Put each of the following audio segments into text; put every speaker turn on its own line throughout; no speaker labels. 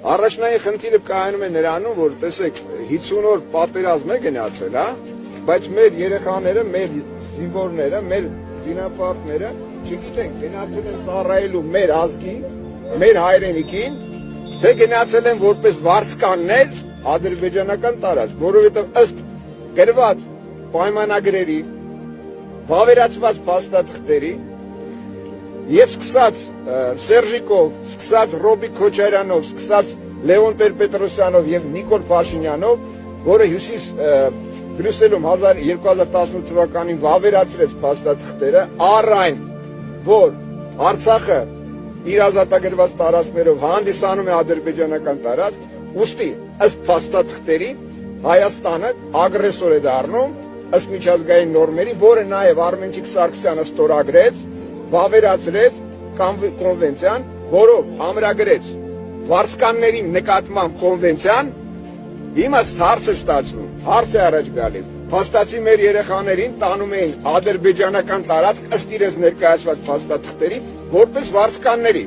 Առաջնային խնդիրը կայանում է նրանում, որ տեսեք 50 օր պատերազմ է գնացել, հա, բայց մեր երեխաները, մեր զինվորները, մեր զինապարտները, չգիտենք, գնացել են ծառայելու մեր ազգին, մեր հայրենիքին, թե գնացել են որպես վարձկաններ ադրբեջանական տարածք, որովհետև ըստ գրված պայմանագրերի, վավերացված փաստաթղթերի եւ սկսած Սերժիկով, սկսած Ռոբիկ Քոչարյանով, սկսած Լեոն Տեր-Պետրոսյանով եւ Նիկոլ Փաշինյանով, որը հյուսիս Բրյուսելում 2018 թվականին վավերացրեց փաստաթղթերը, առ այն, որ Արցախը իր ազատագրված տարածքներով հանդիսանում է ադրբեջանական տարածք, ուստի ըստ փաստաթղթերի Հայաստանը ագրեսոր է դառնում ըստ միջազգային նորմերի, որը նաեւ Արմենչիկ Սարգսյանը ստորագրեց, վավերացրեց կոնվենցիան, որով ամրագրեց վարձկանների նկատմամբ կոնվենցիան, իմաստ հարց է ստացվում, հարց է առաջ գալիս, փաստացի մեր երեխաներին տանում էին ադրբեջանական տարածք ըստ իրենց ներկայացված փաստաթղթերի, որպես վարձկանների,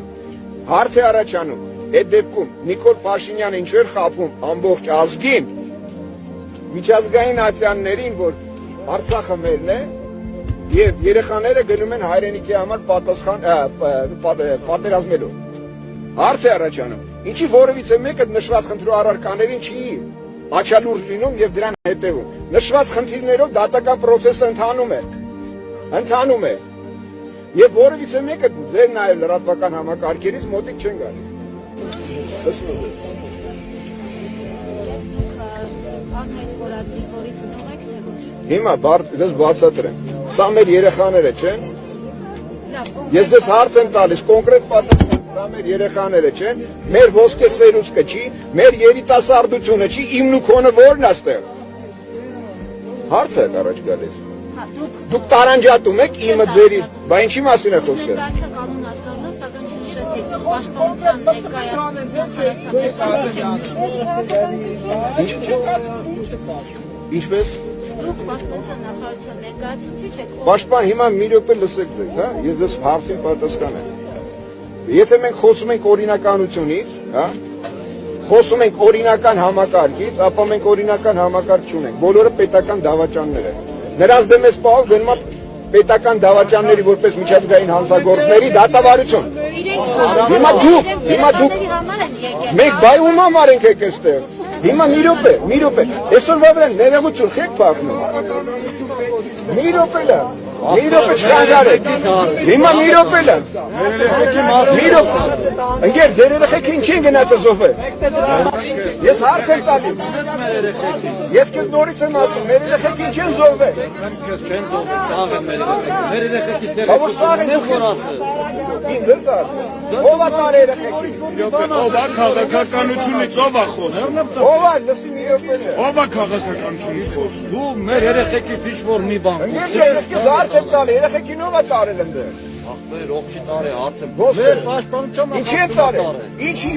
հարց է առաջանում, այդ դեպքում Նիկոլ Փաշինյանը ինչու էր խաբում ամբողջ ազգին, միջազգային ատյաններին, որ Արցախը մերն է, եւ երեխաները գնում են հայրենիքի համար պատերազմելու։ Հարց է առաջանում, ինչի որևիցե մեկը նշված խնդրու առարկաներին չի աչալուր լինում եւ դրան հետեւում։ Նշված խնդիրներով դատական process-ը ընթանում է։ Եվ որևիցե մեկը ձեր նաեւ լրատվական համակարգերից մոտիկ չեն գալիս։ Հիմա դες բացատրեմ։ Սա մեր երեխաները չեն։ Ես ձեզ հարց եմ տալիս, կոնկրետ պատասխան, սա մեր երեխաները չեն, մեր ոսկե սերուցքը չի, մեր երիտասարդությունը չի, իմն ու քոնը որն է այստեղ։ Հարց է առաջ գալիս։ Դուք տարանջատում եք իմը ձերի, բա ինչի մասին է խոսքը։ Ինչպես։ Դուք պաշտպանության նախարարության ներկայացուցիչ եք։ Պաշտպան, հիմա մի րոպե լսեք ձեզ, հա, ես ձեզ հարցին պատասխանեմ։ Եթե մենք խոսում ենք օրինականությունից, հա, խոսում ենք օրինական համակարգից, ապա մենք օրինական համակարգ չունենք։ Բոլորը պետական դավաճաններ են։ Նրանց դեմ էս պահով գնում է պետական դավաճանների որպես միջազգային հանցագործների դատավարություն։ Հիմա դուք մենք բայ ում համար ենք եկել այստեղ։ Հիմա մի րոպե, այսօրվա վրա ներողություն խեք փախնում։ Մի րոպե չկանգարեք։ Հիմա մի րոպե լա։ Ընկեր, ձեր երեխեքը ինչ են գնացել զոհվել։ Ես հարց եմ տալիս։ Ես քեզ նորից եմ ասում, մեր երեխեքը ինչ են զոհվել։ Քեզ չեն զոհվել, սաղ են մեր երեխեքը։ Մեր երեխեքից դեռ ինչ որ ասել։ Ինչ ես ասում։ Ո՞վ է տար երեխեքին։ Ո՞վ է քաղաքականությունից, ո՞վ է խոսում։ Ո՞վ է լսի մի րոպե։ Ո՞վ է քաղաքականությունից խոսում։ Դու մեր երեխեքից ինչ որ մի բան։ Ես քեզ հարց եմ տալի, երեխեքին ո՞վ է տարել ընդեր։ Ախպեր, ողջի տարի հարց եմ։ Մեր պաշտպանությամբ ինչի է տարել։ Ինչի